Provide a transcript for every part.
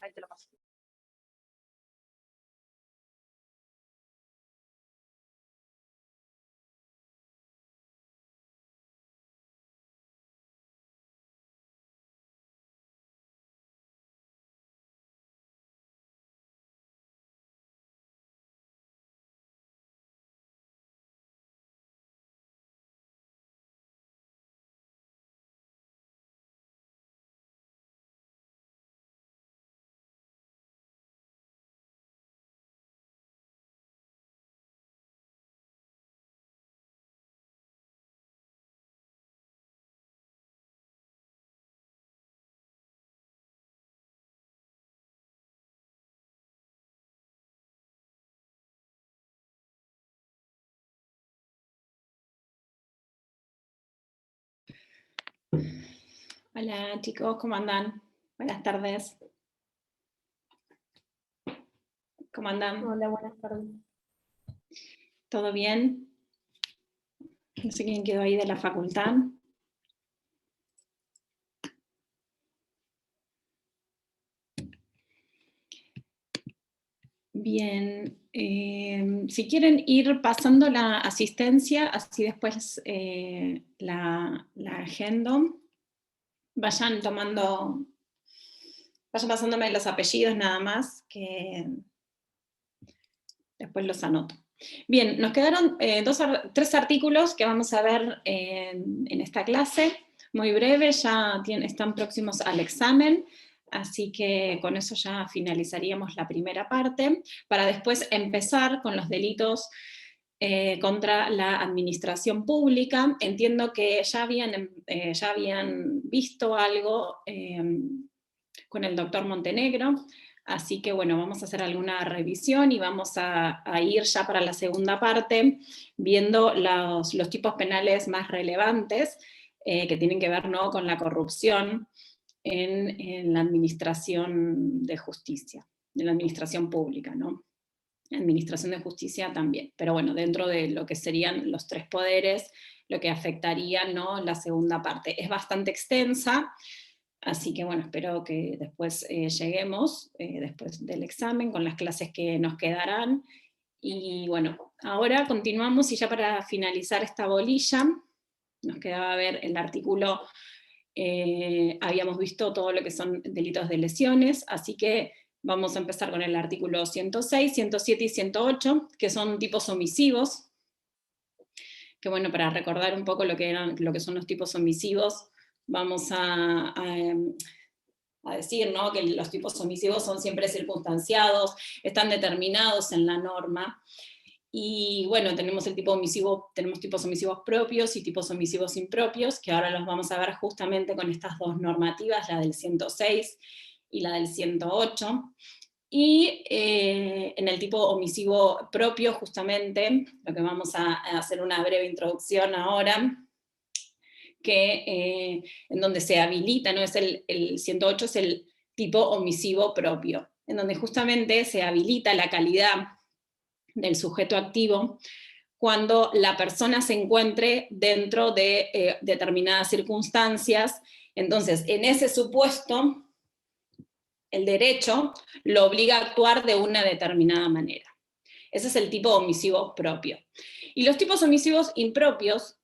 Ahí te lo paso. Hola chicos, ¿cómo andan? Buenas tardes. ¿Cómo andan? Hola, buenas tardes. ¿Todo bien? No sé quién quedó ahí de la facultad. Bien, si quieren ir pasando la asistencia, así después la agendo, vayan pasándome los apellidos nada más, que después los anoto. Bien, nos quedaron 3 artículos que vamos a ver en esta clase, muy breve, ya están próximos al examen, así que con eso ya finalizaríamos la primera parte, para después empezar con los delitos contra la administración pública. Entiendo que ya habían visto algo con el doctor Montenegro, así que bueno, vamos a hacer alguna revisión y vamos a ir ya para la segunda parte, viendo los tipos penales más relevantes que tienen que ver, ¿no?, con la corrupción en la administración de justicia, en la administración pública, ¿no? Administración de justicia también, pero bueno, dentro de lo que serían los 3 poderes, lo que afectaría, ¿no?, la segunda parte. Es bastante extensa, así que bueno, espero que después lleguemos, después del examen, con las clases que nos quedarán. Y bueno, ahora continuamos y ya para finalizar esta bolilla, nos quedaba ver el artículo, habíamos visto todo lo que son delitos de lesiones, así que vamos a empezar con el artículo 106, 107 y 108, que son tipos omisivos, que bueno, para recordar un poco lo que son los tipos omisivos, vamos a decir, ¿no?, que los tipos omisivos son siempre circunstanciados, están determinados en la norma, y bueno, tenemos tipos omisivos propios y tipos omisivos impropios, que ahora los vamos a ver justamente con estas 2 normativas, la del 106 y la del 108, y en el tipo omisivo propio, justamente, lo que vamos a hacer una breve introducción ahora, en donde se habilita, ¿no? El 108 es el tipo omisivo propio, en donde justamente se habilita la calidad del sujeto activo cuando la persona se encuentre dentro de determinadas circunstancias. Entonces, en ese supuesto, el derecho lo obliga a actuar de una determinada manera. Ese es el tipo omisivo propio. Y los tipos omisivos impropios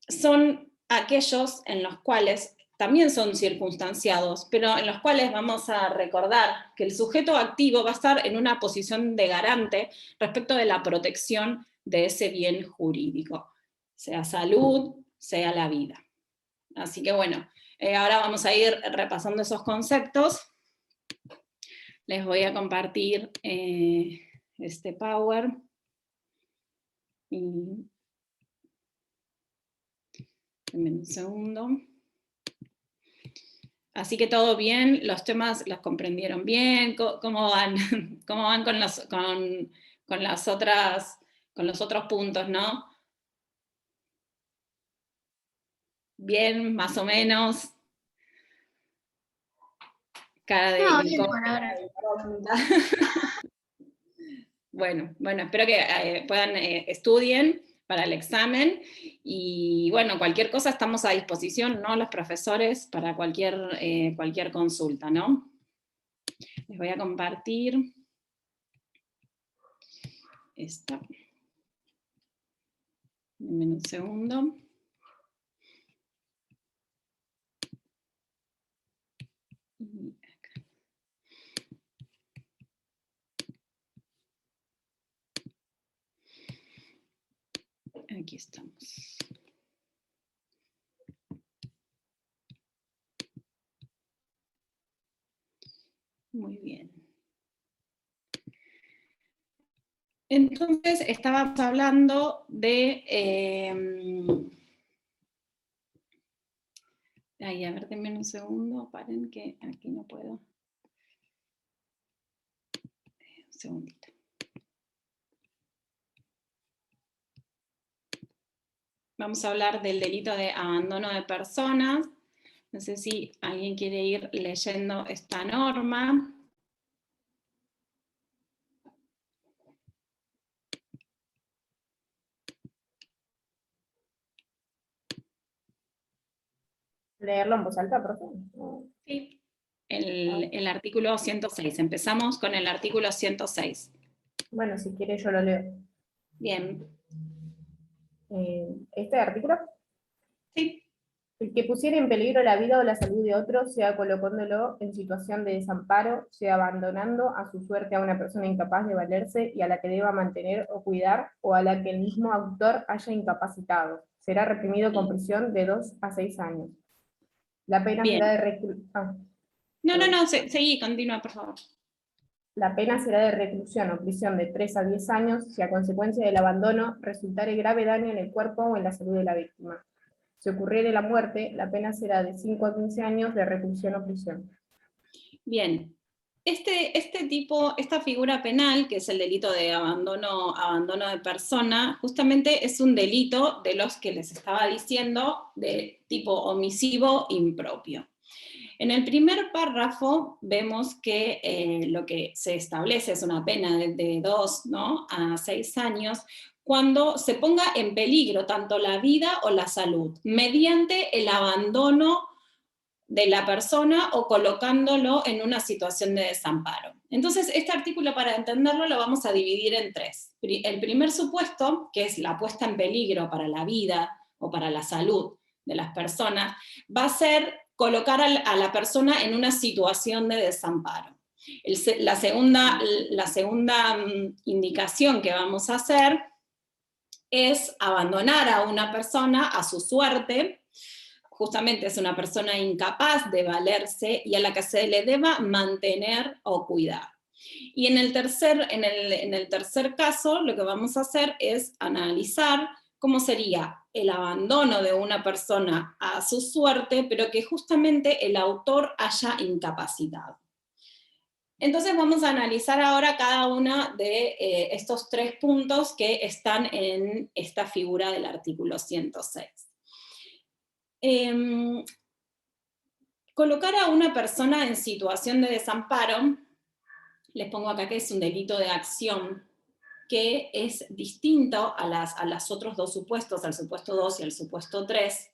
son aquellos en los cuales también son circunstanciados, pero en los cuales vamos a recordar que el sujeto activo va a estar en una posición de garante respecto de la protección de ese bien jurídico, sea salud, sea la vida. Así que bueno, ahora vamos a ir repasando esos conceptos. Les voy a compartir este Power. Denme un segundo. Así que todo bien, los temas los comprendieron bien, ¿cómo van? ¿Cómo van con los otros puntos, no? Bien, más o menos. Cara de bien por ahora. Bueno, espero que puedan estudien para el examen, y bueno, cualquier cosa estamos a disposición, ¿no?, los profesores, para cualquier consulta, ¿no? Les voy a compartir esta. Denme un segundo. Aquí estamos. Muy bien. Entonces, estábamos hablando de... Ay, a ver, denme un segundo, paren que aquí no puedo. Un segundito. Vamos a hablar del delito de abandono de personas. No sé si alguien quiere ir leyendo esta norma. ¿Leerlo en voz alta, profe? Sí. El artículo 106. Empezamos con el artículo 106. Bueno, si quiere yo lo leo. Bien. ¿Este artículo? Sí. El que pusiera en peligro la vida o la salud de otro, sea colocándolo en situación de desamparo, sea abandonando a su suerte a una persona incapaz de valerse y a la que deba mantener o cuidar, o a la que el mismo autor haya incapacitado, será reprimido con prisión de 2 a 6 años. La pena Bien. será de reclusión. No, seguí, continúa, por favor. La pena será de reclusión o prisión de 3 a 10 años si a consecuencia del abandono resultare grave daño en el cuerpo o en la salud de la víctima. Si ocurriere la muerte, la pena será de 5 a 15 años de reclusión o prisión. Bien. Esta figura penal, que es el delito de abandono de persona, justamente es un delito de los que les estaba diciendo, de tipo omisivo impropio. En el primer párrafo vemos que lo que se establece es una pena de 2, ¿no?, a 6 años, cuando se ponga en peligro tanto la vida o la salud, mediante el abandono de la persona o colocándolo en una situación de desamparo. Entonces, este artículo, para entenderlo, lo vamos a dividir en 3. El primer supuesto, que es la puesta en peligro para la vida o para la salud de las personas, va a ser colocar a la persona en una situación de desamparo. La segunda indicación que vamos a hacer es abandonar a una persona a su suerte. Justamente es una persona incapaz de valerse y a la que se le deba mantener o cuidar. Y en el tercer caso, lo que vamos a hacer es analizar cómo sería el abandono de una persona a su suerte, pero que justamente el autor haya incapacitado. Entonces vamos a analizar ahora cada uno de estos 3 puntos que están en esta figura del artículo 106. Colocar a una persona en situación de desamparo, les pongo acá que es un delito de acción, que es distinto a los otros 2 supuestos, al supuesto 2 y al supuesto 3,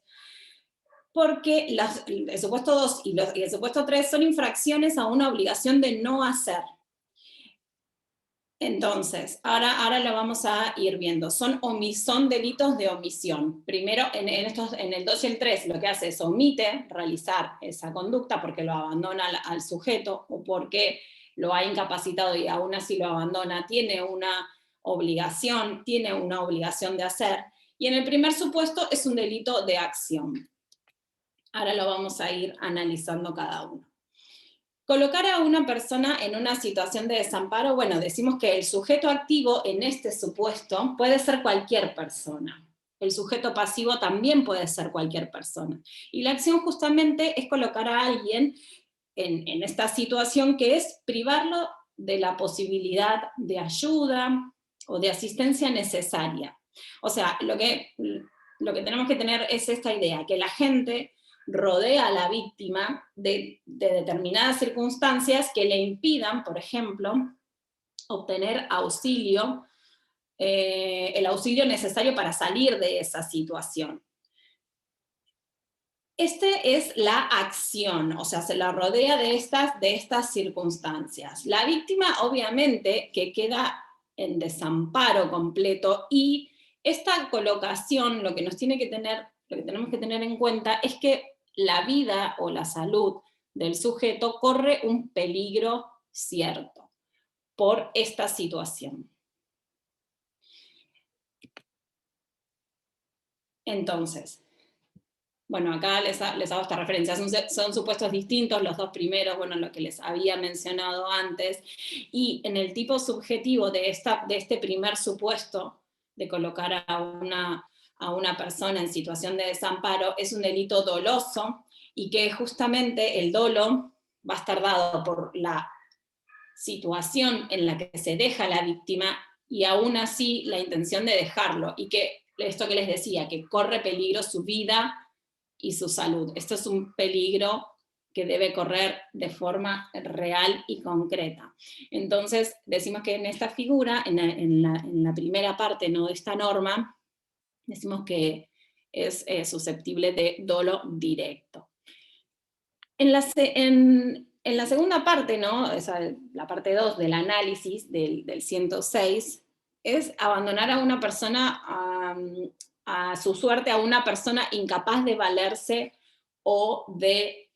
porque el supuesto 2 y el supuesto 3 son infracciones a una obligación de no hacer. Entonces, ahora lo vamos a ir viendo. Son delitos de omisión. Primero, en el 2 y el 3, lo que hace es omite realizar esa conducta porque lo abandona al sujeto o porque lo ha incapacitado y aún así lo abandona, tiene una obligación de hacer. Y en el primer supuesto es un delito de acción. Ahora lo vamos a ir analizando cada uno. Colocar a una persona en una situación de desamparo, bueno, decimos que el sujeto activo en este supuesto puede ser cualquier persona. El sujeto pasivo también puede ser cualquier persona. Y la acción justamente es colocar a alguien en esta situación, que es privarlo de la posibilidad de ayuda o de asistencia necesaria. O sea, lo que tenemos que tener es esta idea, que la gente rodea a la víctima de determinadas circunstancias que le impidan, por ejemplo, obtener auxilio, el auxilio necesario para salir de esa situación. Este es la acción, o sea, se la rodea de estas circunstancias. La víctima, obviamente, que queda en desamparo completo, y esta colocación, lo que tenemos que tener en cuenta es que la vida o la salud del sujeto corre un peligro cierto por esta situación. Entonces, bueno, acá les hago esta referencia, son supuestos distintos, los dos primeros, bueno, lo que les había mencionado antes, y en el tipo subjetivo de este primer supuesto, de colocar a una persona en situación de desamparo, es un delito doloso, y que justamente el dolo va a estar dado por la situación en la que se deja a la víctima, y aún así la intención de dejarlo, y que esto que les decía, que corre peligro su vida y su salud. Esto es un peligro que debe correr de forma real y concreta. Entonces, decimos que en esta figura, en la primera parte, ¿no?, de esta norma, decimos que es susceptible de dolo directo. En la segunda parte, ¿no?, la parte 2 del análisis del 106, es abandonar a una persona a su suerte, a una persona incapaz de valerse o de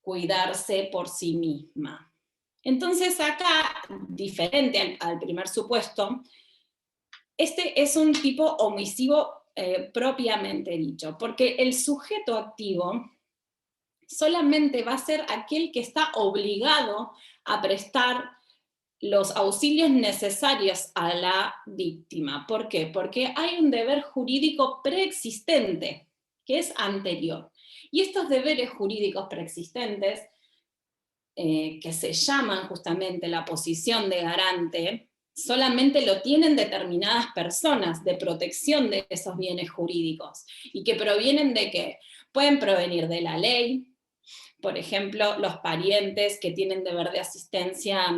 cuidarse por sí misma. Entonces acá, diferente al primer supuesto, este es un tipo omisivo propiamente dicho, porque el sujeto activo solamente va a ser aquel que está obligado a prestar los auxilios necesarios a la víctima. ¿Por qué? Porque hay un deber jurídico preexistente, que es anterior. Y estos deberes jurídicos preexistentes, que se llaman justamente la posición de garante, solamente lo tienen determinadas personas de protección de esos bienes jurídicos. ¿Y que provienen de qué? Pueden provenir de la ley, por ejemplo, los parientes que tienen deber de asistencia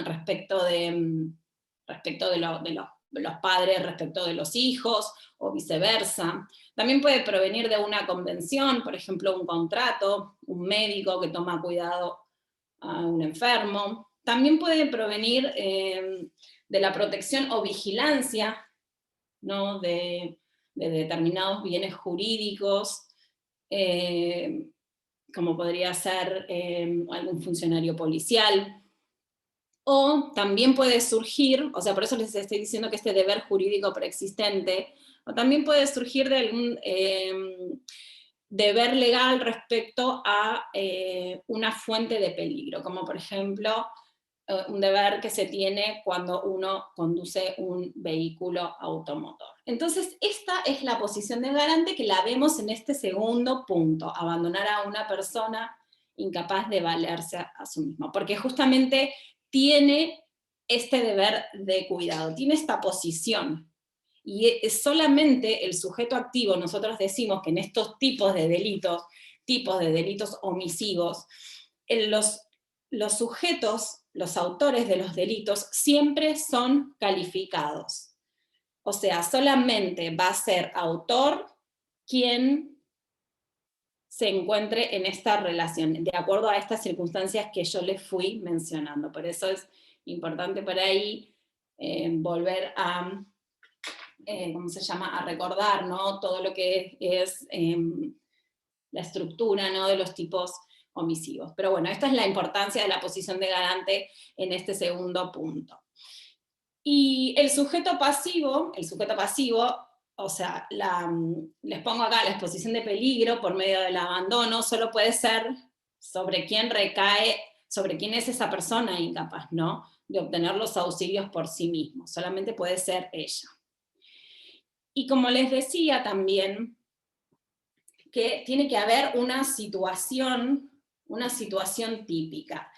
respecto de los padres respecto de los hijos, o viceversa. También puede provenir de una convención, por ejemplo, un contrato, un médico que toma cuidado a un enfermo. También puede provenir de la protección o vigilancia, ¿no?, de determinados bienes jurídicos, como podría ser algún funcionario policial. O también puede surgir, o sea, por eso les estoy diciendo que este deber jurídico preexistente, o también puede surgir de algún deber legal respecto a una fuente de peligro, como por ejemplo un deber que se tiene cuando uno conduce un vehículo automotor. Entonces, esta es la posición de garante que la vemos en este segundo punto, abandonar a una persona incapaz de valerse a sí misma, porque justamente tiene este deber de cuidado, tiene esta posición. Y es solamente el sujeto activo, nosotros decimos que en estos tipos de delitos omisivos, los sujetos, los autores de los delitos, siempre son calificados. O sea, solamente va a ser autor quien se encuentre en esta relación, de acuerdo a estas circunstancias que yo les fui mencionando. Por eso es importante por ahí volver a, ¿cómo se llama?, a recordar, ¿no?, todo lo que es la estructura, ¿no?, de los tipos omisivos. Pero bueno, esta es la importancia de la posición de garante en este segundo punto. Y el sujeto pasivo, o sea, les pongo acá la exposición de peligro por medio del abandono, solo puede ser sobre quién recae, sobre quién es esa persona incapaz, ¿no?, de obtener los auxilios por sí mismo, solamente puede ser ella. Y como les decía también, que tiene que haber una situación típica,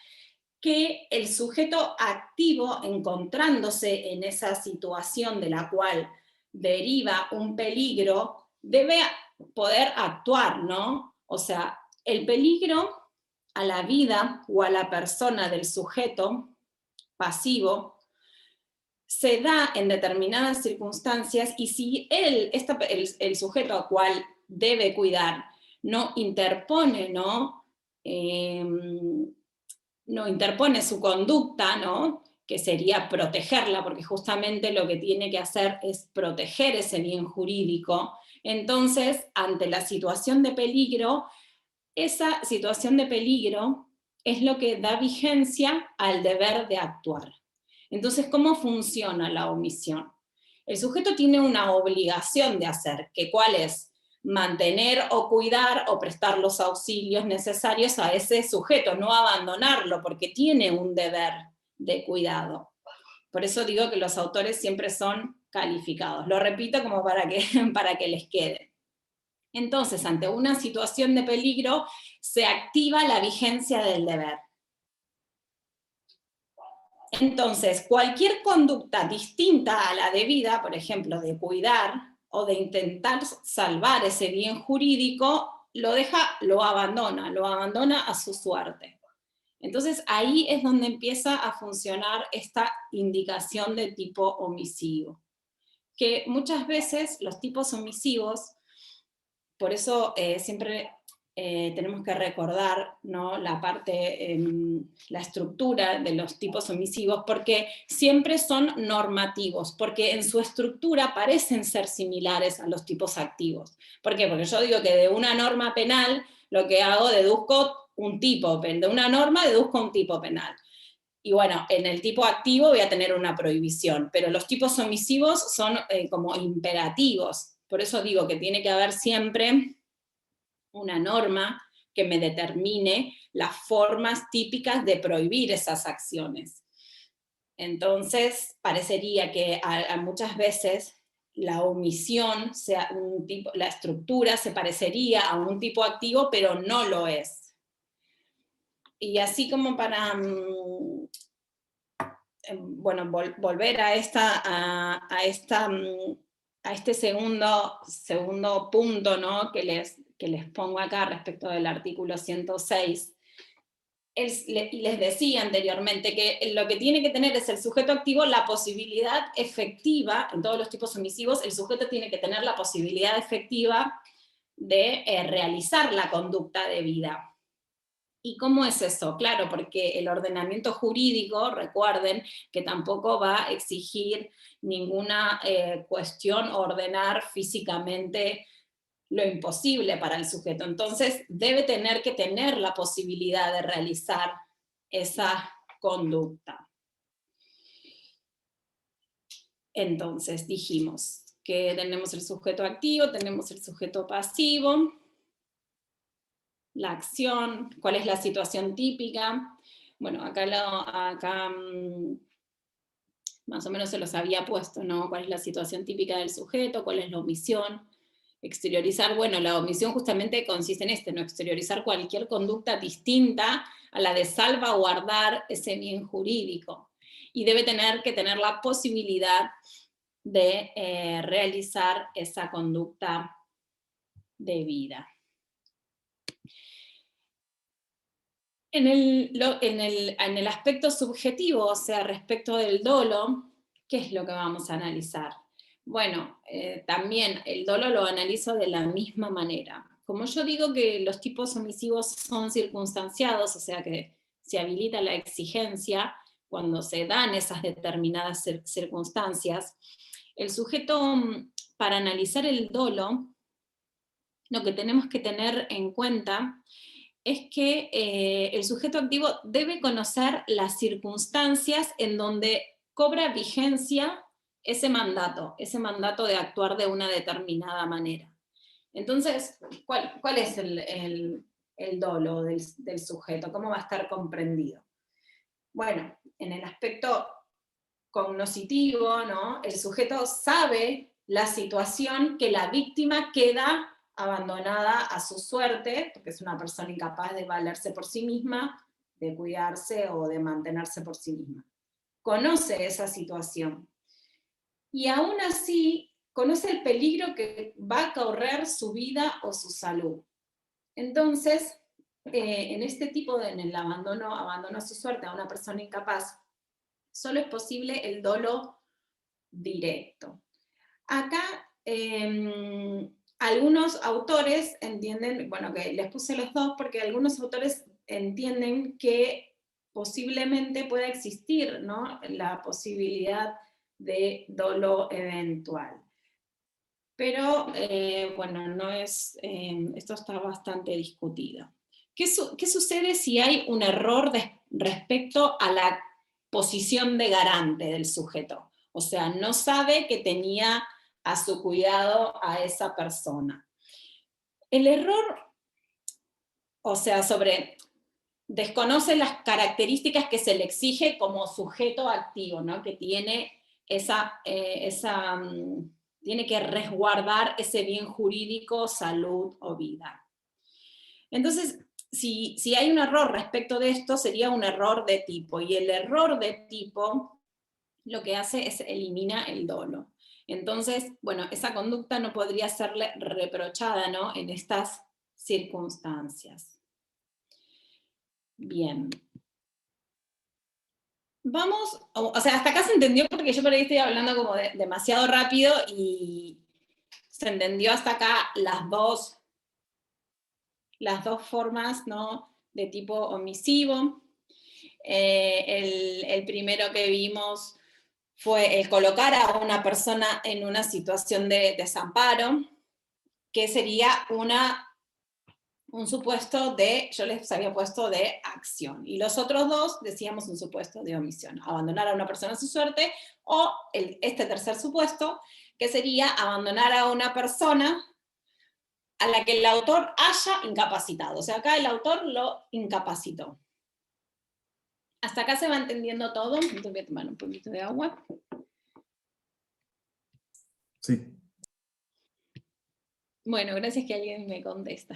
que el sujeto activo, encontrándose en esa situación de la cual deriva un peligro, debe poder actuar, ¿no? O sea, el peligro a la vida o a la persona del sujeto pasivo se da en determinadas circunstancias, y si el sujeto al cual debe cuidar no interpone, no interpone su conducta, ¿no? Que sería protegerla, porque justamente lo que tiene que hacer es proteger ese bien jurídico. Entonces, ante la situación de peligro, esa situación de peligro es lo que da vigencia al deber de actuar. Entonces, ¿cómo funciona la omisión? El sujeto tiene una obligación de hacer, que ¿cuál es? Mantener o cuidar o prestar los auxilios necesarios a ese sujeto, no abandonarlo, porque tiene un deber de cuidado. Por eso digo que los autores siempre son calificados. Lo repito como para que les quede. Entonces, ante una situación de peligro, se activa la vigencia del deber. Entonces, cualquier conducta distinta a la debida, por ejemplo, de cuidar o de intentar salvar ese bien jurídico, lo abandona a su suerte. Entonces, ahí es donde empieza a funcionar esta indicación de tipo omisivo. Que muchas veces los tipos omisivos, por eso siempre tenemos que recordar, ¿no?, la parte, la estructura de los tipos omisivos, porque siempre son normativos, porque en su estructura parecen ser similares a los tipos activos. ¿Por qué? Porque yo digo que de una norma penal lo que hago, deduzco un tipo, de una norma deduzco un tipo penal. Y bueno, en el tipo activo voy a tener una prohibición, pero los tipos omisivos son como imperativos. Por eso digo que tiene que haber siempre una norma que me determine las formas típicas de prohibir esas acciones. Entonces, parecería que a muchas veces la omisión, la estructura se parecería a un tipo activo, pero no lo es. Y así como para bueno, volver a este segundo punto, ¿no?, que les pongo acá respecto del artículo 106, y les decía anteriormente que lo que tiene que tener es el sujeto activo la posibilidad efectiva, en todos los tipos omisivos, el sujeto tiene que tener la posibilidad efectiva de realizar la conducta debida. ¿Y cómo es eso? Claro, porque el ordenamiento jurídico, recuerden, que tampoco va a exigir ninguna cuestión ordenar físicamente lo imposible para el sujeto. Entonces, debe tener que tener la posibilidad de realizar esa conducta. Entonces, dijimos que tenemos el sujeto activo, tenemos el sujeto pasivo, la acción, cuál es la situación típica. Bueno, acá más o menos se los había puesto, ¿no? Cuál es la situación típica del sujeto, cuál es la omisión. Exteriorizar, bueno, la omisión justamente consiste en ¿no? Exteriorizar cualquier conducta distinta a la de salvaguardar ese bien jurídico. Y debe que tener la posibilidad de realizar esa conducta debida. En el aspecto subjetivo, o sea, respecto del dolo, ¿qué es lo que vamos a analizar? Bueno, también el dolo lo analizo de la misma manera. Como yo digo que los tipos omisivos son circunstanciados, o sea que se habilita la exigencia cuando se dan esas determinadas circunstancias, el sujeto, para analizar el dolo, lo que tenemos que tener en cuenta es que el sujeto activo debe conocer las circunstancias en donde cobra vigencia ese mandato de actuar de una determinada manera. Entonces, ¿cuál es el dolo del sujeto? ¿Cómo va a estar comprendido? Bueno, en el aspecto cognoscitivo, ¿no?, el sujeto sabe la situación que la víctima queda abandonada a su suerte, porque es una persona incapaz de valerse por sí misma, de cuidarse o de mantenerse por sí misma. Conoce esa situación. Y aún así, conoce el peligro que va a correr su vida o su salud. Entonces, en este tipo en el abandono a su suerte a una persona incapaz, solo es posible el dolo directo. Acá algunos autores entienden, bueno, que les puse los dos porque algunos autores entienden que posiblemente pueda existir, ¿no?, la posibilidad de dolo eventual. Pero, bueno, no es, esto está bastante discutido. ¿Qué sucede si hay un error respecto a la posición de garante del sujeto? O sea, no sabe que tenía a su cuidado a esa persona. El error, o sea, desconoce las características que se le exige como sujeto activo, ¿no?, que tiene tiene que resguardar ese bien jurídico, salud o vida. Entonces, si hay un error respecto de esto, sería un error de tipo, y el error de tipo lo que hace es elimina el dolo. Entonces, bueno, esa conducta no podría serle reprochada, ¿no?, en estas circunstancias. Bien. Vamos, o sea, hasta acá se entendió porque yo por ahí estoy hablando como demasiado rápido y se entendió hasta acá las dos formas, ¿no?, de tipo omisivo. El primero que vimos fue el colocar a una persona en una situación de desamparo, que sería un supuesto yo les había puesto de acción, y los otros dos decíamos un supuesto de omisión, abandonar a una persona a su suerte, o este tercer supuesto, que sería abandonar a una persona a la que el autor haya incapacitado. O sea, acá el autor lo incapacitó. ¿Hasta acá se va entendiendo todo? Voy a tomar un poquito de agua. Sí. Bueno, gracias que alguien me contesta.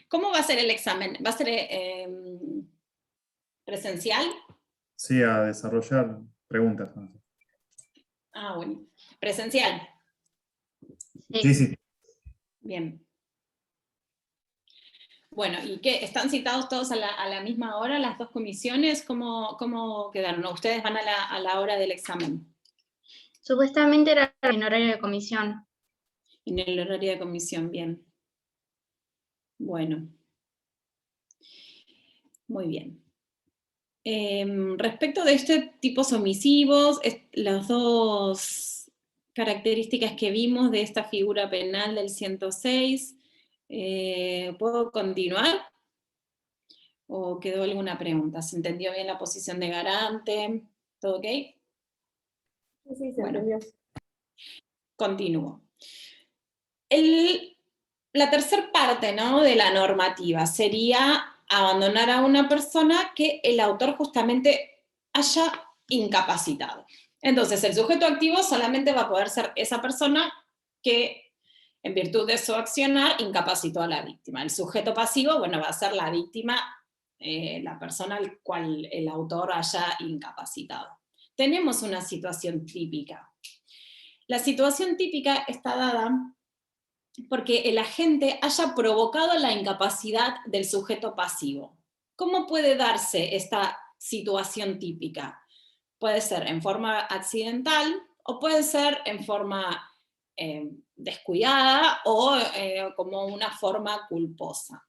¿Cómo va a ser el examen? ¿Va a ser presencial? Sí, a desarrollar preguntas. Ah, bueno. ¿Presencial? Sí, sí. Bien. Bueno, ¿y qué? ¿Están citados todos a la misma hora las dos comisiones? ¿Cómo quedaron? ¿O ustedes van a la hora del examen? Supuestamente era en horario de comisión. En el horario de comisión, bien. Bueno. Muy bien. Respecto de tipos omisivos, las dos características que vimos de esta figura penal del 106, ¿puedo continuar? ¿O quedó alguna pregunta? ¿Se entendió bien la posición de garante? ¿Todo ok? Sí, se Bueno, entendió. continúo. La tercera parte, ¿no?, de la normativa sería abandonar a una persona que el autor justamente haya incapacitado. Entonces, el sujeto activo solamente va a poder ser esa persona que, en virtud de su accionar, incapacitó a la víctima. El sujeto pasivo, bueno, va a ser la víctima, la persona al cual el autor haya incapacitado. Tenemos una situación típica. La situación típica está dada porque el agente haya provocado la incapacidad del sujeto pasivo. ¿Cómo puede darse esta situación típica? Puede ser en forma accidental o puede ser en forma descuidada o como una forma culposa.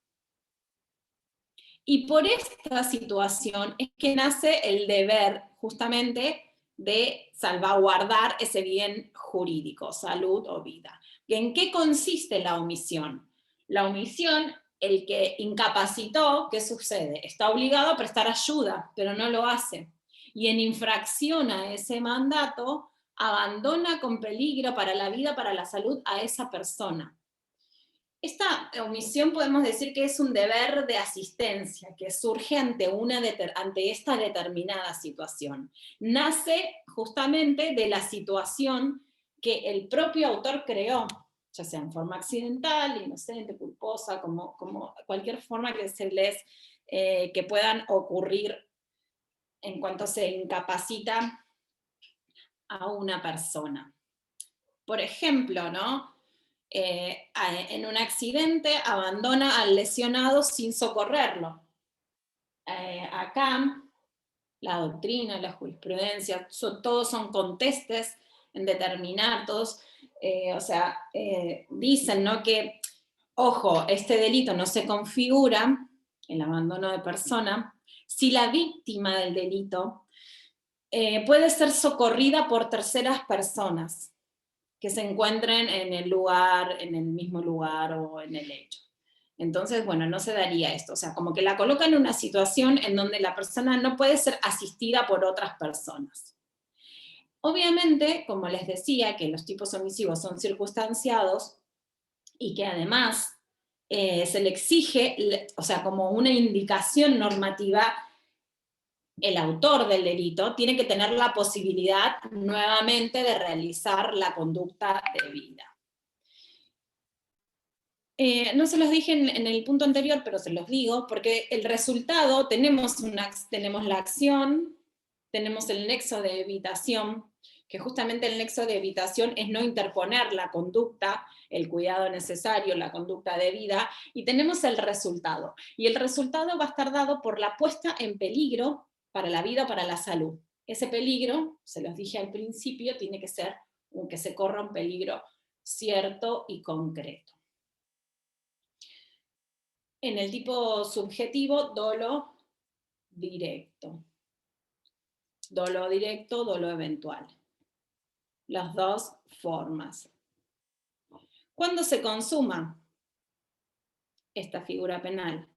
Y por esta situación es que nace el deber justamente de salvaguardar ese bien jurídico, salud o vida. ¿Y en qué consiste la omisión? La omisión, el que incapacitó, ¿qué sucede? Está obligado a prestar ayuda, pero no lo hace. Y en infracción a ese mandato, abandona con peligro para la vida, para la salud a esa persona. Esta omisión podemos decir que es un deber de asistencia que surge ante esta determinada situación. Nace justamente de la situación que el propio autor creó, ya sea en forma accidental, inocente, culposa, como cualquier forma que puedan ocurrir en cuanto se incapacita a una persona. Por ejemplo, ¿no?, en un accidente abandona al lesionado sin socorrerlo. Acá la doctrina, la jurisprudencia, todos son contestes en determinar, todos, dicen, ¿no?, que, ojo, este delito no se configura, el abandono de persona, si la víctima del delito puede ser socorrida por terceras personas que se encuentren en el lugar, en el mismo lugar o en el hecho. Entonces, bueno, no se daría esto, o sea, como que la colocan en una situación en donde la persona no puede ser asistida por otras personas. Obviamente, como les decía, que los tipos omisivos son circunstanciados y que además se le exige, o sea, como una indicación normativa, el autor del delito tiene que tener la posibilidad nuevamente de realizar la conducta debida. No se los dije en el punto anterior, pero se los digo, porque el resultado, tenemos la acción, tenemos el nexo de evitación, que justamente el nexo de evitación es no interponer la conducta, el cuidado necesario, la conducta debida, y tenemos el resultado. Y el resultado va a estar dado por la puesta en peligro para la vida o para la salud. Ese peligro, se los dije al principio, tiene que ser que se corra un peligro cierto y concreto. En el tipo subjetivo, dolo directo. Dolo directo, dolo eventual. Las dos formas. ¿Cuándo se consuma esta figura penal?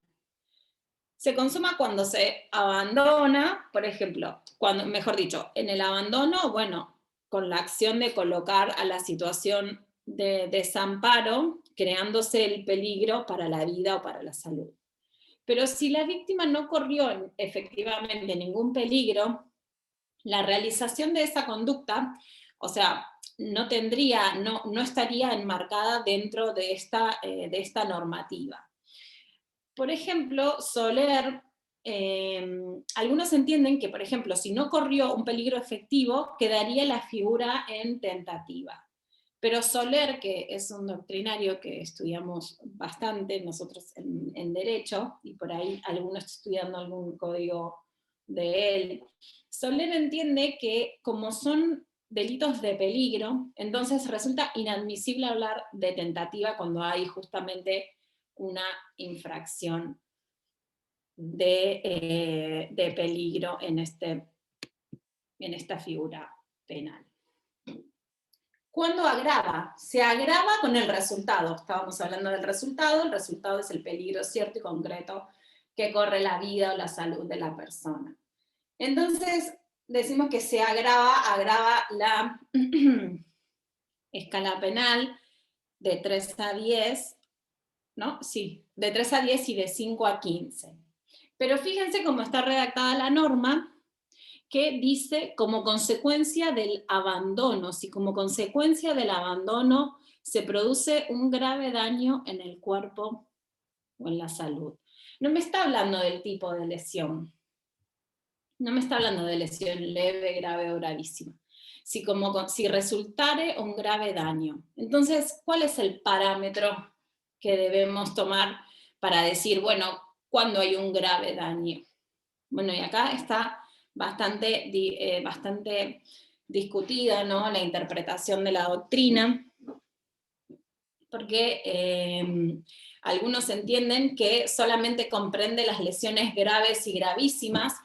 Se consuma cuando se abandona, por ejemplo, mejor dicho, en el abandono, bueno, con la acción de colocar a la situación de desamparo, creándose el peligro para la vida o para la salud. Pero si la víctima no corrió efectivamente ningún peligro, la realización de esa conducta, o sea, no estaría enmarcada dentro de esta normativa. Por ejemplo, Soler, algunos entienden que, por ejemplo, si no corrió un peligro efectivo, quedaría la figura en tentativa. Pero Soler, que es un doctrinario que estudiamos bastante nosotros en Derecho, y por ahí algunos estudiando algún código de él, Soler entiende que como son delitos de peligro, entonces resulta inadmisible hablar de tentativa cuando hay justamente una infracción de peligro en esta figura penal. ¿Cuándo agrava? Se agrava con el resultado. Estábamos hablando del resultado. El resultado es el peligro cierto y concreto que corre la vida o la salud de la persona. Entonces, decimos que se agrava la escala penal de 3 a 10, ¿no? Sí, de 3 a 10 y de 5 a 15. Pero fíjense cómo está redactada la norma, que dice como consecuencia del abandono, si como consecuencia del abandono se produce un grave daño en el cuerpo o en la salud. No me está hablando del tipo de lesión, no me está hablando de lesión leve, grave o gravísima, si resultare un grave daño. Entonces, ¿cuál es el parámetro que debemos tomar para decir, bueno, cuándo hay un grave daño? Bueno, y acá está bastante discutida, ¿no?, la interpretación de la doctrina, porque algunos entienden que solamente comprende las lesiones graves y gravísimas.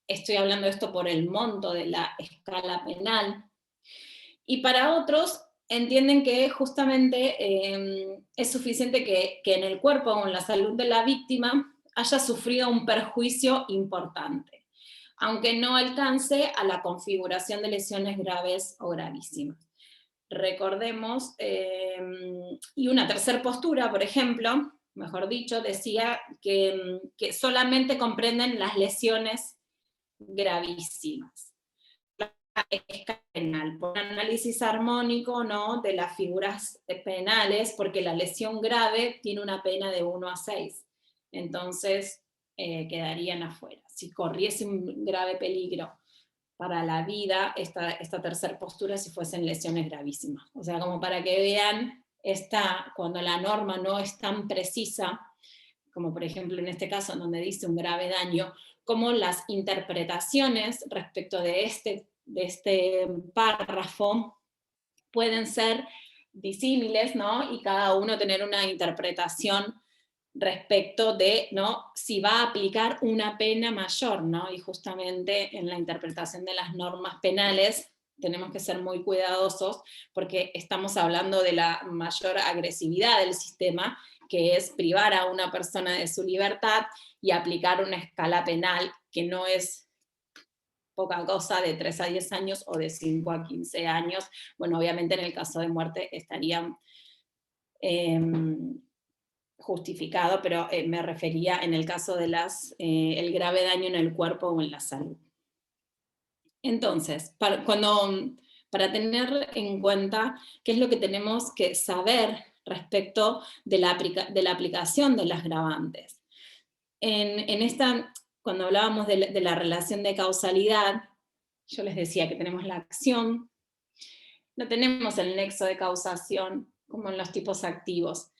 Estoy hablando de esto por el monto de la escala penal, y para otros entienden que justamente es suficiente que en el cuerpo o en la salud de la víctima haya sufrido un perjuicio importante, aunque no alcance a la configuración de lesiones graves o gravísimas. Recordemos, y una tercera postura, por ejemplo, mejor dicho, decía que solamente comprenden las lesiones gravísimas. La escala penal, por análisis armónico, ¿no?, de las figuras penales, porque la lesión grave tiene una pena de 1 a 6. Entonces quedarían afuera. Si corriese un grave peligro para la vida, esta tercera postura, si fuesen lesiones gravísimas. O sea, como para que vean, cuando la norma no es tan precisa, como por ejemplo en este caso donde dice un grave daño, como las interpretaciones respecto de este párrafo pueden ser disímiles, ¿no? Y cada uno tener una interpretación respecto de, ¿no?, si va a aplicar una pena mayor, ¿no? Y justamente en la interpretación de las normas penales tenemos que ser muy cuidadosos porque estamos hablando de la mayor agresividad del sistema, que es privar a una persona de su libertad y aplicar una escala penal que no es poca cosa, de 3 a 10 años o de 5 a 15 años. Bueno, obviamente en el caso de muerte estarían justificado, pero me refería en el caso de el grave daño en el cuerpo o en la salud. Entonces, para tener en cuenta qué es lo que tenemos que saber respecto de la aplicación de las gravantes. Cuando hablábamos de la relación de causalidad, yo les decía que tenemos la acción, no tenemos el nexo de causación como en los tipos activos.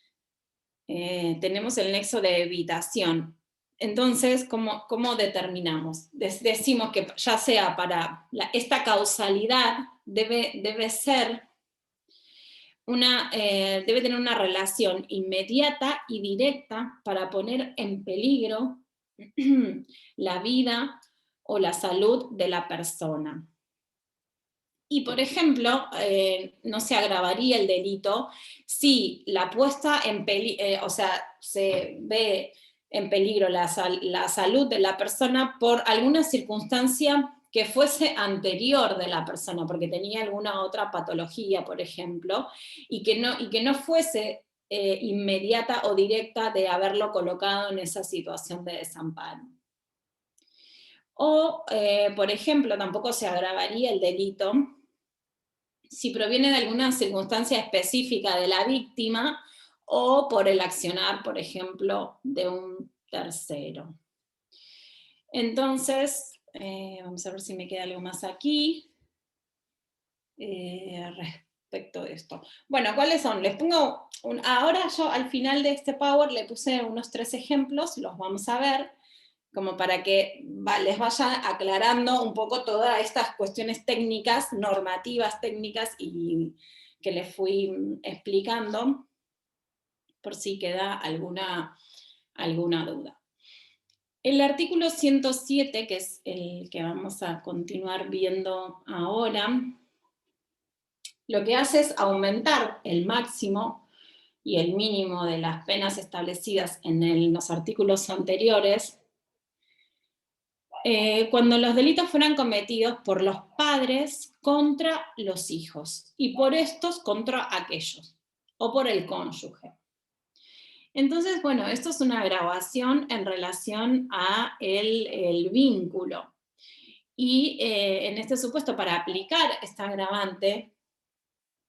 Tenemos el nexo de evitación. Entonces, ¿cómo determinamos? Decimos que ya sea para esta causalidad debe ser debe tener una relación inmediata y directa para poner en peligro la vida o la salud de la persona. Y, por ejemplo, no se agravaría el delito si la puesta en peligro, o sea, se ve en peligro la salud de la persona por alguna circunstancia que fuese anterior de la persona, porque tenía alguna otra patología, por ejemplo, y que no fuese inmediata o directa de haberlo colocado en esa situación de desamparo. O, por ejemplo, tampoco se agravaría el delito si proviene de alguna circunstancia específica de la víctima o por el accionar, por ejemplo, de un tercero. Entonces, vamos a ver si me queda algo más aquí respecto de esto. Bueno, ¿cuáles son? Les pongo, ahora yo al final de este Power le puse unos 3 ejemplos, los vamos a ver, como para que les vaya aclarando un poco todas estas cuestiones técnicas, normativas técnicas, y que les fui explicando, por si queda alguna duda. El artículo 107, que es el que vamos a continuar viendo ahora, lo que hace es aumentar el máximo y el mínimo de las penas establecidas en los artículos anteriores, cuando los delitos fueran cometidos por los padres contra los hijos, y por estos contra aquellos, o por el cónyuge. Entonces, bueno, esto es una agravación en relación a el vínculo. Y en este supuesto, para aplicar esta agravante,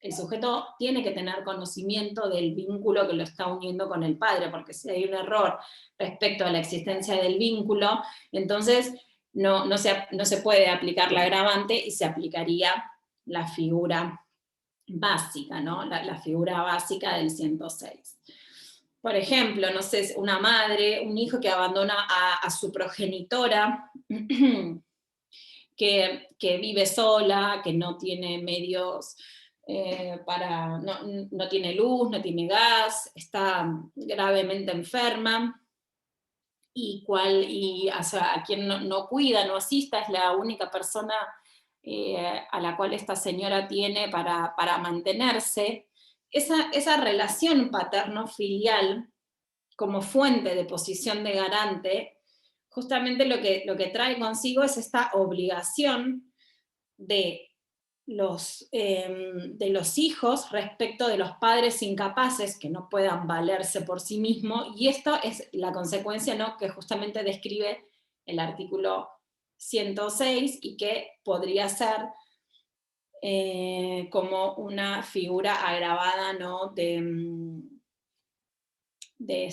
el sujeto tiene que tener conocimiento del vínculo que lo está uniendo con el padre, porque si hay un error respecto a la existencia del vínculo, entonces no se puede aplicar la agravante y se aplicaría la figura básica, ¿no? La figura básica del 106. Por ejemplo, no sé, una madre, un hijo que abandona a su progenitora, que vive sola, que no tiene medios no tiene luz, no tiene gas, está gravemente enferma, a quien no cuida, no asista, es la única persona a la cual esta señora tiene para mantenerse. Esa relación paterno-filial como fuente de posición de garante, justamente lo que trae consigo es esta obligación de los hijos respecto de los padres incapaces que no puedan valerse por sí mismos, y esto es la consecuencia, ¿no?, que justamente describe el artículo 106 y que podría ser como una figura agravada, ¿no?, en el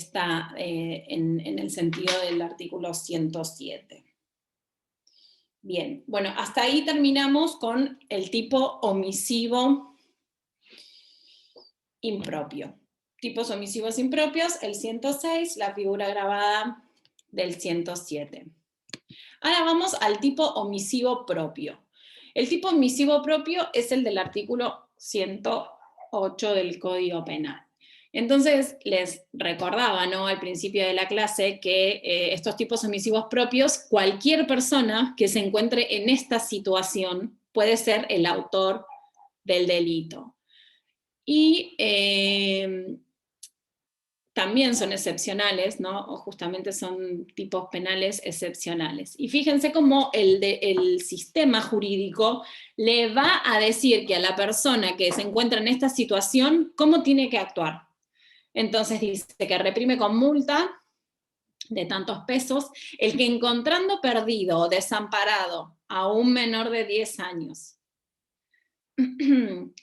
sentido del artículo 107. Bien, bueno, hasta ahí terminamos con el tipo omisivo impropio. Tipos omisivos impropios, el 106, la figura agravada del 107. Ahora vamos al tipo omisivo propio. El tipo omisivo propio es el del artículo 108 del Código Penal. Entonces, les recordaba, ¿no?, al principio de la clase que estos tipos omisivos propios, cualquier persona que se encuentre en esta situación puede ser el autor del delito. Y también son excepcionales, ¿no? O justamente son tipos penales excepcionales. Y fíjense cómo el sistema jurídico le va a decir que a la persona que se encuentra en esta situación, cómo tiene que actuar. Entonces dice que reprime con multa de tantos pesos el que encontrando perdido o desamparado a un menor de 10 años,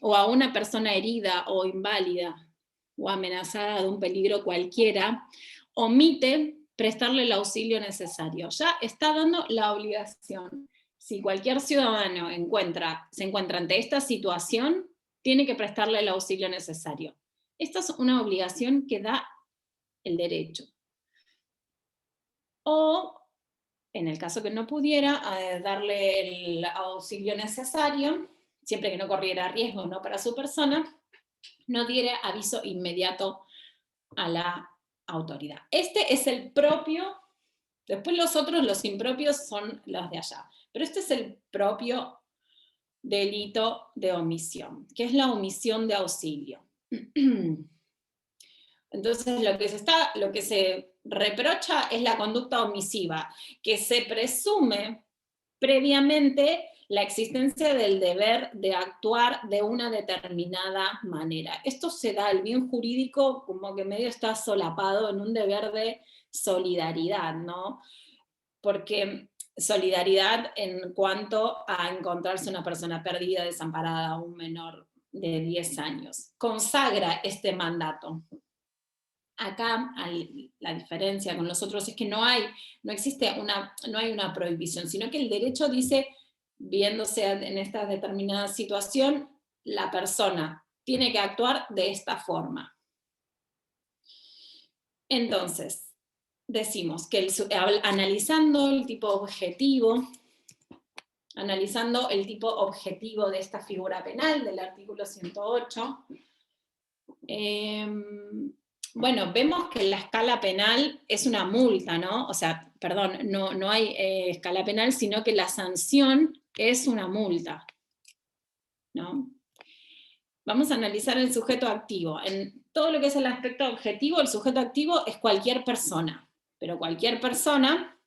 o a una persona herida o inválida, o amenazada de un peligro cualquiera, omite prestarle el auxilio necesario. Ya está dando la obligación. Si cualquier ciudadano se encuentra ante esta situación, tiene que prestarle el auxilio necesario. Esta es una obligación que da el derecho. O, en el caso que no pudiera, darle el auxilio necesario, siempre que no corriera riesgo, ¿no?, para su persona, no diera aviso inmediato a la autoridad. Este es el propio, después los otros, los impropios, son los de allá, pero este es el propio delito de omisión, que es la omisión de auxilio. Entonces lo que se reprocha es la conducta omisiva, que se presume previamente la existencia del deber de actuar de una determinada manera. Esto se da, el bien jurídico como que medio está solapado en un deber de solidaridad, ¿no? Porque solidaridad en cuanto a encontrarse una persona perdida, desamparada, un menor de 10 años. Consagra este mandato. Acá la diferencia con los otros es que no hay una prohibición, sino que el derecho dice, viéndose en esta determinada situación, la persona tiene que actuar de esta forma. Entonces, decimos que analizando el tipo objetivo de esta figura penal del artículo 108, bueno, vemos que la escala penal es una multa, ¿no? O sea, perdón, no hay escala penal, sino que la sanción es una multa, ¿no? Vamos a analizar el sujeto activo. En todo lo que es el aspecto objetivo, el sujeto activo es cualquier persona, pero cualquier persona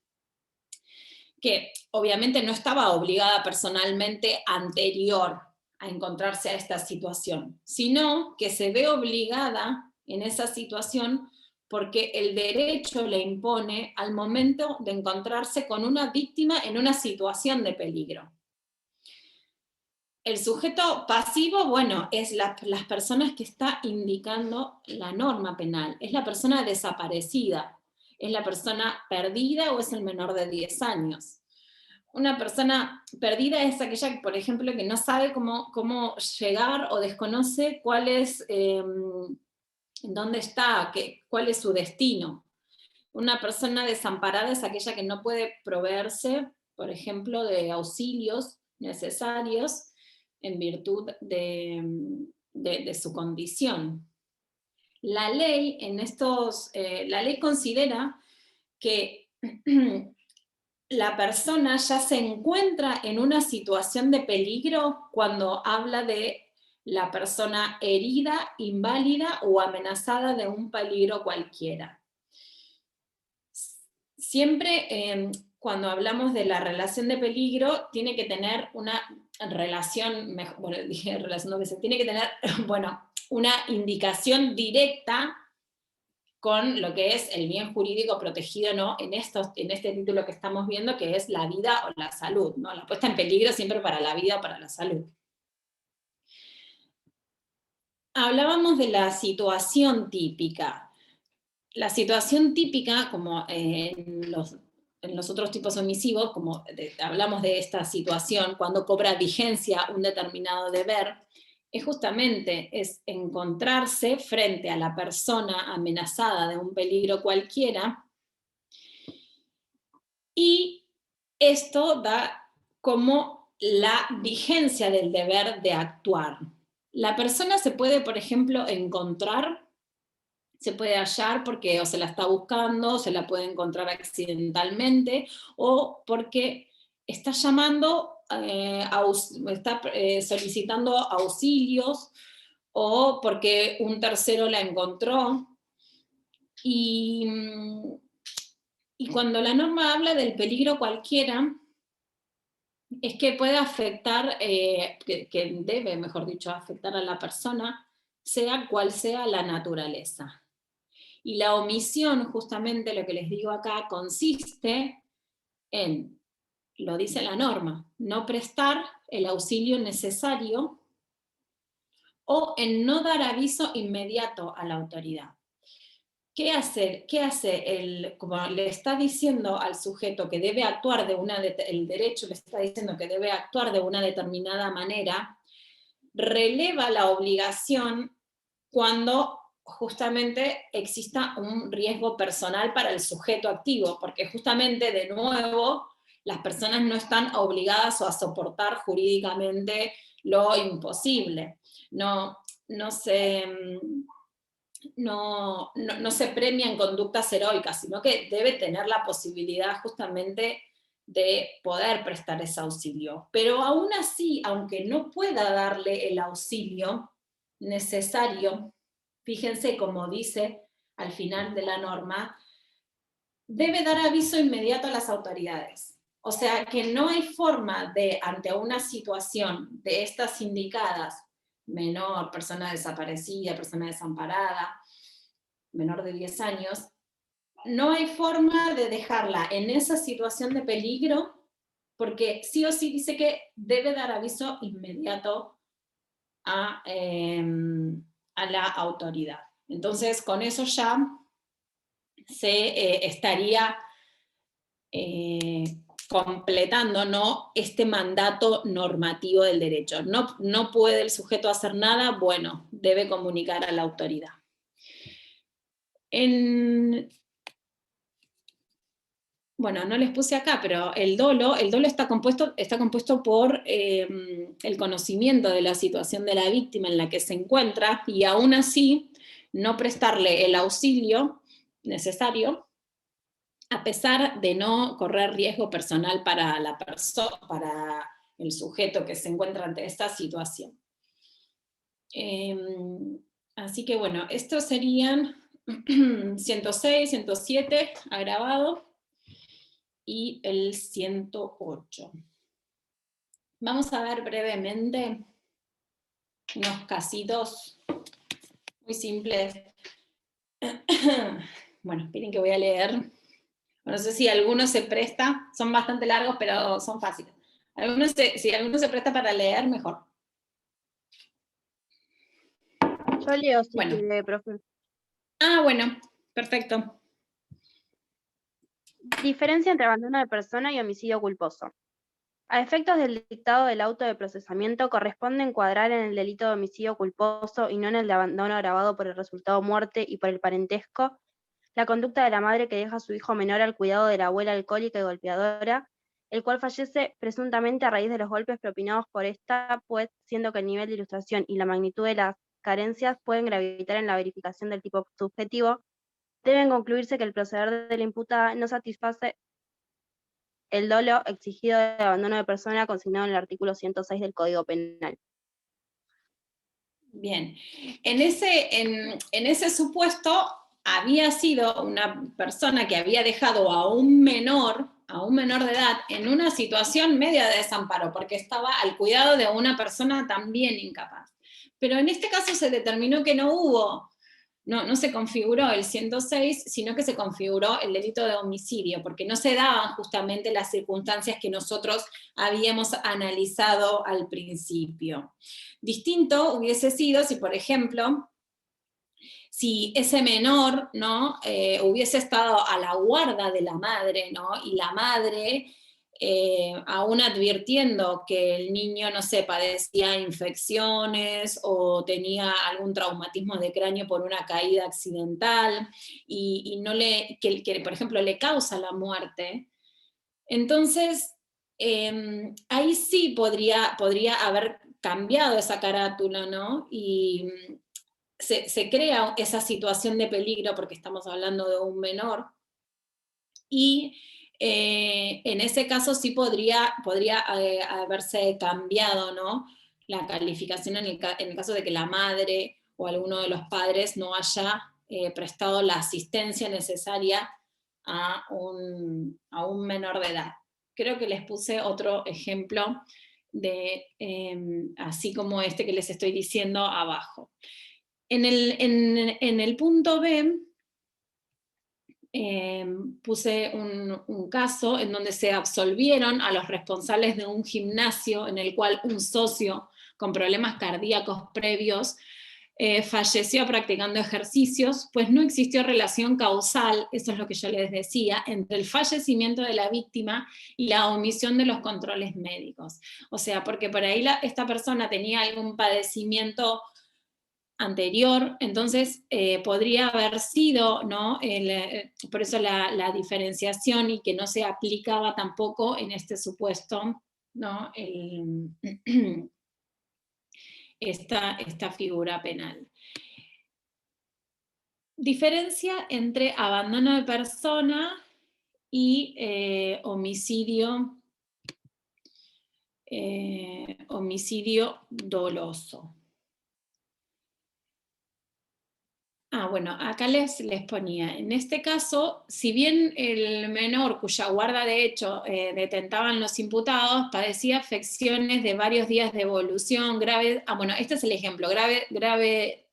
que obviamente no estaba obligada personalmente anterior a encontrarse a esta situación, sino que se ve obligada en esa situación porque el derecho le impone al momento de encontrarse con una víctima en una situación de peligro. El sujeto pasivo, bueno, es las personas que está indicando la norma penal, es la persona desaparecida, es la persona perdida o es el menor de 10 años. Una persona perdida es aquella, por ejemplo, que no sabe cómo llegar o desconoce cuál es, dónde está, cuál es su destino. Una persona desamparada es aquella que no puede proveerse, por ejemplo, de auxilios necesarios en virtud de su condición. La ley la ley considera que la persona ya se encuentra en una situación de peligro cuando habla de la persona herida, inválida o amenazada de un peligro cualquiera. Siempre cuando hablamos de la relación de peligro, tiene que tener una relación, bueno, dije relación dos veces, tiene que tener, bueno, una indicación directa con lo que es el bien jurídico protegido, ¿no?, en este título que estamos viendo, que es la vida o la salud, ¿no? La puesta en peligro siempre para la vida o para la salud. Hablábamos de la situación típica. La situación típica, como en los otros tipos omisivos, como hablamos de esta situación, cuando cobra vigencia un determinado deber, es justamente encontrarse frente a la persona amenazada de un peligro cualquiera, y esto da como la vigencia del deber de actuar. la persona se puede, por ejemplo, encontrar, se puede hallar porque o se la está buscando, o se la puede encontrar accidentalmente, o porque está llamando, está solicitando auxilios, o porque un tercero la encontró. Y cuando la norma habla del peligro cualquiera, es que puede afectar, que debe, mejor dicho, afectar a la persona, sea cual sea la naturaleza. Y la omisión, justamente lo que les digo acá, consiste en, lo dice la norma, no prestar el auxilio necesario o en no dar aviso inmediato a la autoridad. ¿Qué hace como le está diciendo al sujeto que debe actuar el derecho le está diciendo que debe actuar de una determinada manera, releva la obligación cuando justamente exista un riesgo personal para el sujeto activo, porque justamente, de nuevo, las personas no están obligadas a soportar jurídicamente lo imposible. No se premian conductas heroicas, sino que debe tener la posibilidad justamente de poder prestar ese auxilio. Pero aún así, aunque no pueda darle el auxilio necesario, fíjense como dice al final de la norma, debe dar aviso inmediato a las autoridades. O sea que no hay forma de, ante una situación de estas indicadas, menor, persona desaparecida, persona desamparada, menor de 10 años, no hay forma de dejarla en esa situación de peligro, porque sí o sí dice que debe dar aviso inmediato a la autoridad. Entonces, con eso ya se estaría completando, ¿no?, este mandato normativo del derecho. No puede el sujeto hacer nada, bueno, debe comunicar a la autoridad. Bueno, no les puse acá, pero el dolo está compuesto por el conocimiento de la situación de la víctima en la que se encuentra, y aún así no prestarle el auxilio necesario, a pesar de no correr riesgo personal para para el sujeto que se encuentra ante esta situación. Así que bueno, estos serían 106, 107, agravado, y el 108. Vamos a ver brevemente unos casitos muy simples. Bueno, esperen que voy a leer. No sé si alguno se presta, son bastante largos, pero son fáciles. Si alguno se presta para leer, mejor. Yo leo si Bueno. quiere, profe. Ah, bueno, perfecto. Diferencia entre abandono de persona y homicidio culposo. A efectos del dictado del auto de procesamiento, corresponde encuadrar en el delito de homicidio culposo y no en el de abandono agravado por el resultado muerte y por el parentesco la conducta de la madre que deja a su hijo menor al cuidado de la abuela alcohólica y golpeadora, el cual fallece presuntamente a raíz de los golpes propinados por esta, pues siendo que el nivel de ilustración y la magnitud de las carencias pueden gravitar en la verificación del tipo subjetivo, deben concluirse que el proceder de la imputada no satisface el dolo exigido de abandono de persona consignado en el artículo 106 del Código Penal. Bien, en ese supuesto había sido una persona que había dejado a un menor de edad en una situación media de desamparo, porque estaba al cuidado de una persona también incapaz. Pero en este caso se determinó que no se configuró el 106, sino que se configuró el delito de homicidio, porque no se daban justamente las circunstancias que nosotros habíamos analizado al principio. Distinto hubiese sido si, por ejemplo, si ese menor, ¿no?, hubiese estado a la guarda de la madre, ¿no?, y la madre, aún advirtiendo que el niño, no sé, padecía infecciones o tenía algún traumatismo de cráneo por una caída accidental, y que, por ejemplo, le causa la muerte, entonces ahí sí podría haber cambiado esa carátula, ¿no? Y se crea esa situación de peligro porque estamos hablando de un menor, y en ese caso sí podría haberse cambiado, ¿no?, la calificación en el caso de que la madre o alguno de los padres no haya prestado la asistencia necesaria a un menor de edad. Creo que les puse otro ejemplo así como este que les estoy diciendo abajo. En el punto B, puse un caso en donde se absolvieron a los responsables de un gimnasio en el cual un socio con problemas cardíacos previos falleció practicando ejercicios, pues no existió relación causal, eso es lo que yo les decía, entre el fallecimiento de la víctima y la omisión de los controles médicos. O sea, porque por ahí esta persona tenía algún padecimiento anterior, entonces podría haber sido, ¿no?, por eso la diferenciación, y que no se aplicaba tampoco en este supuesto, ¿no?, esta figura penal. Diferencia entre abandono de persona y homicidio doloso. Bueno, acá les ponía, en este caso, si bien el menor cuya guarda de hecho detentaban los imputados padecía afecciones de varios días de evolución grave, bueno, este es el ejemplo, grave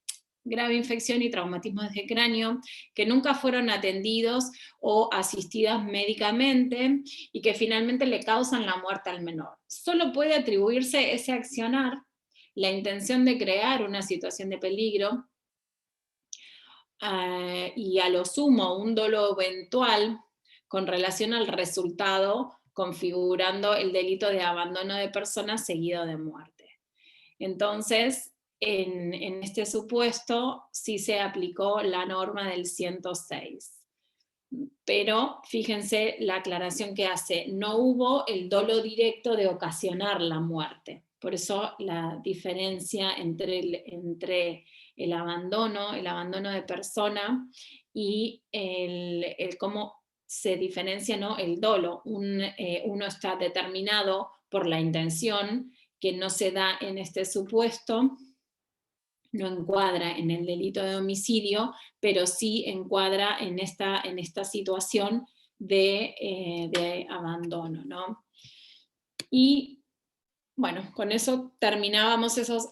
infección y traumatismos de cráneo, que nunca fueron atendidos o asistidas médicamente y que finalmente le causan la muerte al menor. Solo puede atribuirse ese accionar, la intención de crear una situación de peligro, y a lo sumo un dolo eventual con relación al resultado, configurando el delito de abandono de persona seguido de muerte. Entonces, en este supuesto sí se aplicó la norma del 106. Pero fíjense la aclaración que hace, no hubo el dolo directo de ocasionar la muerte. Por eso la diferencia entre el abandono de persona y el cómo se diferencia, ¿no?, el dolo. Uno está determinado por la intención, que no se da en este supuesto, no encuadra en el delito de homicidio, pero sí encuadra en esta situación de abandono, ¿no? Y bueno, con eso terminábamos esos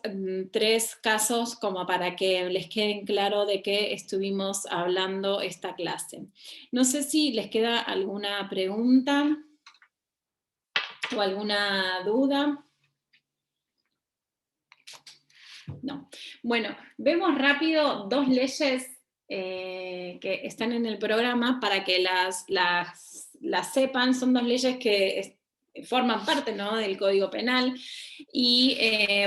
3 casos como para que les queden claro de qué estuvimos hablando esta clase. No sé si les queda alguna pregunta o alguna duda. No. Bueno, vemos rápido 2 leyes que están en el programa para que las sepan. Son 2 leyes que forman parte, ¿no?, del Código Penal, y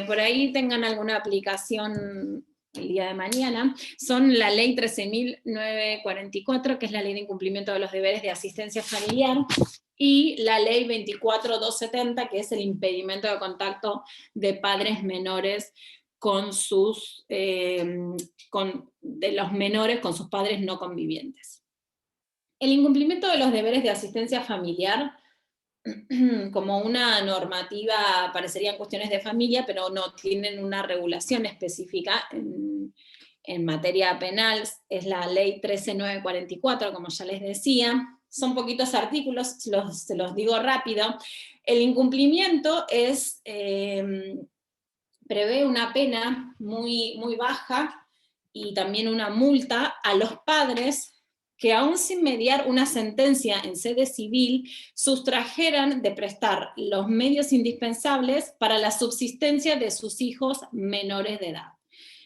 por ahí tengan alguna aplicación el día de mañana. Son la Ley 13.944, que es la Ley de Incumplimiento de los Deberes de Asistencia Familiar, y la Ley 24.270, que es el impedimento de contacto de padres menores de los menores con sus padres no convivientes. El incumplimiento de los deberes de asistencia familiar, como una normativa, parecerían cuestiones de familia, pero no tienen una regulación específica en materia penal, es la Ley 13.944, como ya les decía. Son poquitos artículos, se los digo rápido. El incumplimiento prevé una pena muy, muy baja y también una multa a los padres que, aún sin mediar una sentencia en sede civil, sustrajeran de prestar los medios indispensables para la subsistencia de sus hijos menores de edad.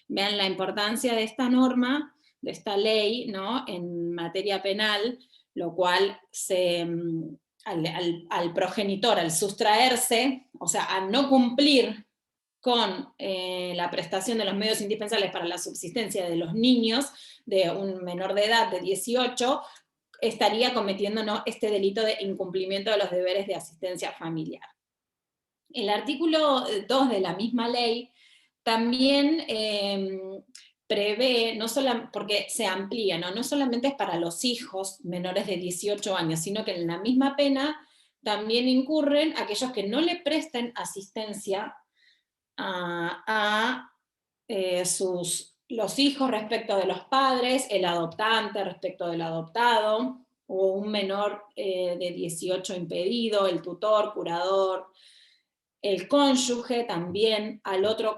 Vean la importancia de esta norma, de esta ley, ¿no?, en materia penal, lo cual al progenitor, al sustraerse, o sea, al no cumplir con la prestación de los medios indispensables para la subsistencia de los niños de un menor de edad de 18, estaría cometiendo, ¿no?, este delito de incumplimiento de los deberes de asistencia familiar. El artículo 2 de la misma ley también prevé, no solo, porque se amplía, no solamente es para los hijos menores de 18 años, sino que en la misma pena también incurren aquellos que no le presten asistencia a los hijos respecto de los padres, el adoptante respecto del adoptado, o un menor de 18 impedido, el tutor, curador, el cónyuge también, al otro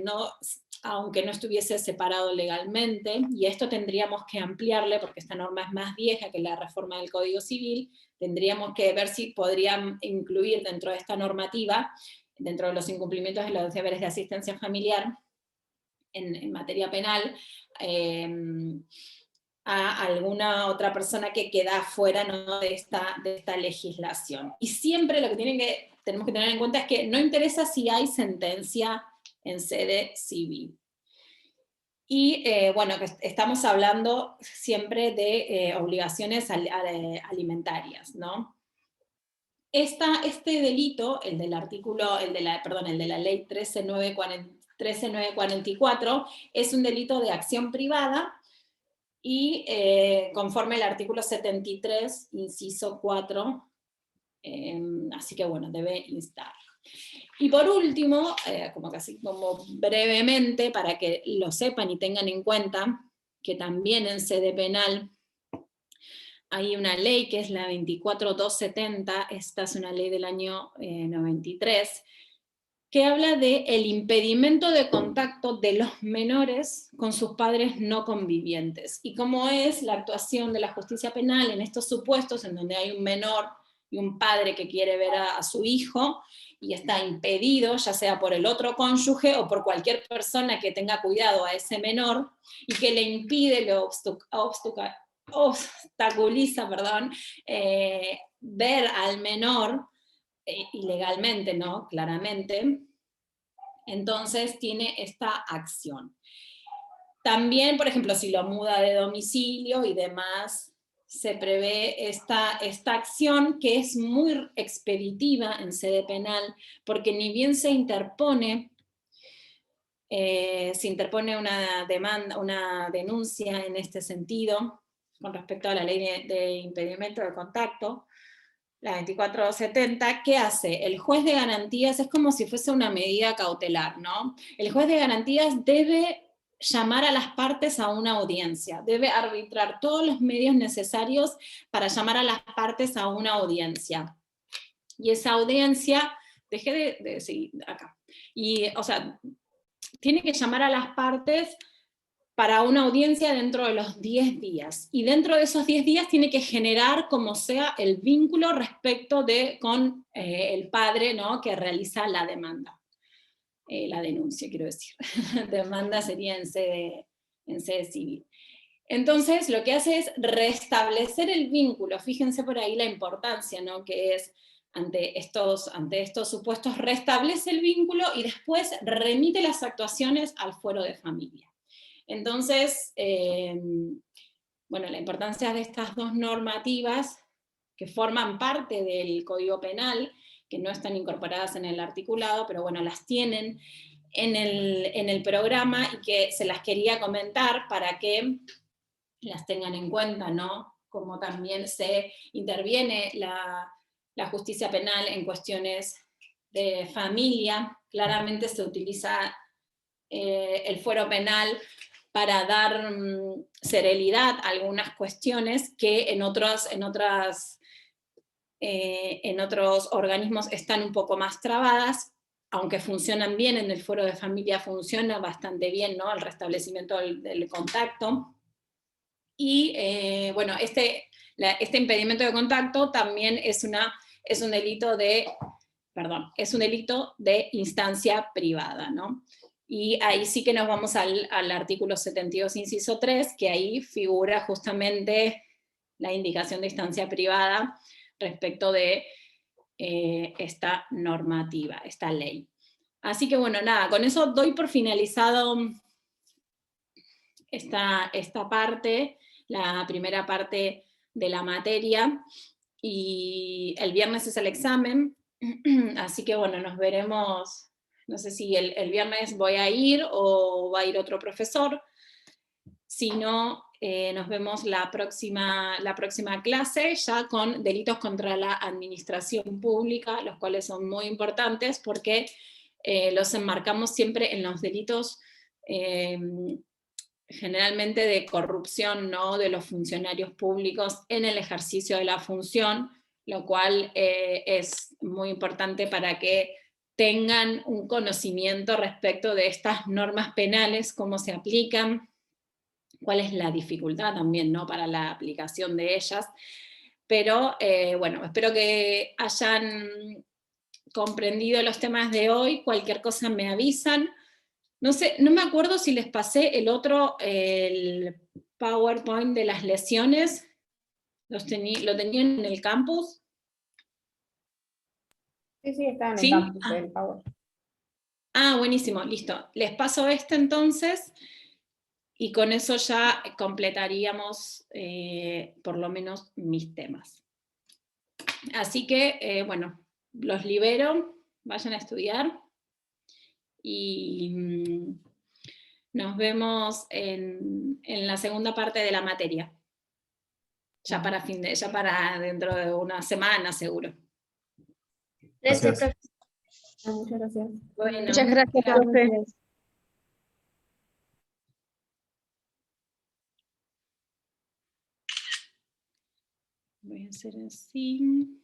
no, aunque no estuviese separado legalmente, y esto tendríamos que ampliarle, porque esta norma es más vieja que la reforma del Código Civil, tendríamos que ver si podrían incluir dentro de esta normativa, dentro de los incumplimientos de los deberes de asistencia familiar, en materia penal, a alguna otra persona que queda fuera, ¿no?, de esta legislación. Y siempre lo que tenemos que tener en cuenta es que no interesa si hay sentencia en sede civil. Y bueno, que estamos hablando siempre de obligaciones alimentarias, ¿no? Este delito, el de la ley 13944, es un delito de acción privada, y conforme el artículo 73, inciso 4, así que bueno, debe instar. Y por último, como brevemente, para que lo sepan y tengan en cuenta, que también en sede penal hay una ley que es la 24270, esta es una ley del año 93, que habla del impedimento de contacto de los menores con sus padres no convivientes, y cómo es la actuación de la justicia penal en estos supuestos en donde hay un menor y un padre que quiere ver a su hijo, y está impedido, ya sea por el otro cónyuge o por cualquier persona que tenga cuidado a ese menor, y que le impide, le obstaculiza, ver al menor, ilegalmente, ¿no? Claramente, entonces tiene esta acción. También, por ejemplo, si lo muda de domicilio y demás, se prevé esta acción, que es muy expeditiva en sede penal, porque ni bien se interpone una denuncia en este sentido, con respecto a la ley de impedimento de contacto, la 2470, ¿qué hace? El juez de garantías es como si fuese una medida cautelar, ¿no? El juez de garantías debe llamar a las partes a una audiencia, debe arbitrar todos los medios necesarios para llamar a las partes a una audiencia. Y esa audiencia, dejé de seguir acá, o sea, tiene que llamar a las partes para una audiencia dentro de los 10 días. Y dentro de esos 10 días tiene que generar como sea el vínculo respecto con el padre, ¿no?, que realiza la demanda. La denuncia, quiero decir. Demanda sería en sede civil. Entonces, lo que hace es restablecer el vínculo. Fíjense por ahí la importancia, ¿no?, que es ante estos supuestos, restablece el vínculo y después remite las actuaciones al fuero de familia. Entonces, bueno, la importancia de estas dos normativas que forman parte del Código Penal, que no están incorporadas en el articulado, pero bueno, las tienen en el programa, y que se las quería comentar para que las tengan en cuenta, ¿no? Como también se interviene la justicia penal en cuestiones de familia. Claramente se utiliza el fuero penal para dar celeridad a algunas cuestiones que en otros organismos están un poco más trabadas, aunque funcionan bien. En el fuero de familia funciona bastante bien, ¿no?, el restablecimiento del contacto. Y bueno, este impedimento de contacto también es un delito de instancia privada, ¿no? Y ahí sí que nos vamos al artículo 72, inciso 3, que ahí figura justamente la indicación de instancia privada respecto de esta normativa, esta ley. Así que bueno, nada, con eso doy por finalizado esta parte, la primera parte de la materia, y el viernes es el examen, Así que bueno, nos veremos, no sé si el viernes voy a ir o va a ir otro profesor. Si no, nos vemos la próxima clase ya con delitos contra la administración pública, los cuales son muy importantes porque los enmarcamos siempre en los delitos generalmente de corrupción, ¿no?, de los funcionarios públicos en el ejercicio de la función, lo cual es muy importante para que tengan un conocimiento respecto de estas normas penales, cómo se aplican, cuál es la dificultad también, ¿no?, para la aplicación de ellas. Pero bueno, espero que hayan comprendido los temas de hoy. Cualquier cosa me avisan. No sé, no me acuerdo si les pasé el PowerPoint de las lesiones. ¿Lo tenían en el campus? Sí, está en el ¿Sí? campus, el Power. Buenísimo, listo. Les paso entonces, y con eso ya completaríamos por lo menos mis temas. Así que, bueno, los libero, vayan a estudiar, y nos vemos en la segunda parte de la materia. Ya para dentro de una semana, seguro. Gracias. profe. Muchas gracias. Bueno, Muchas gracias, profe. voy a hacer así.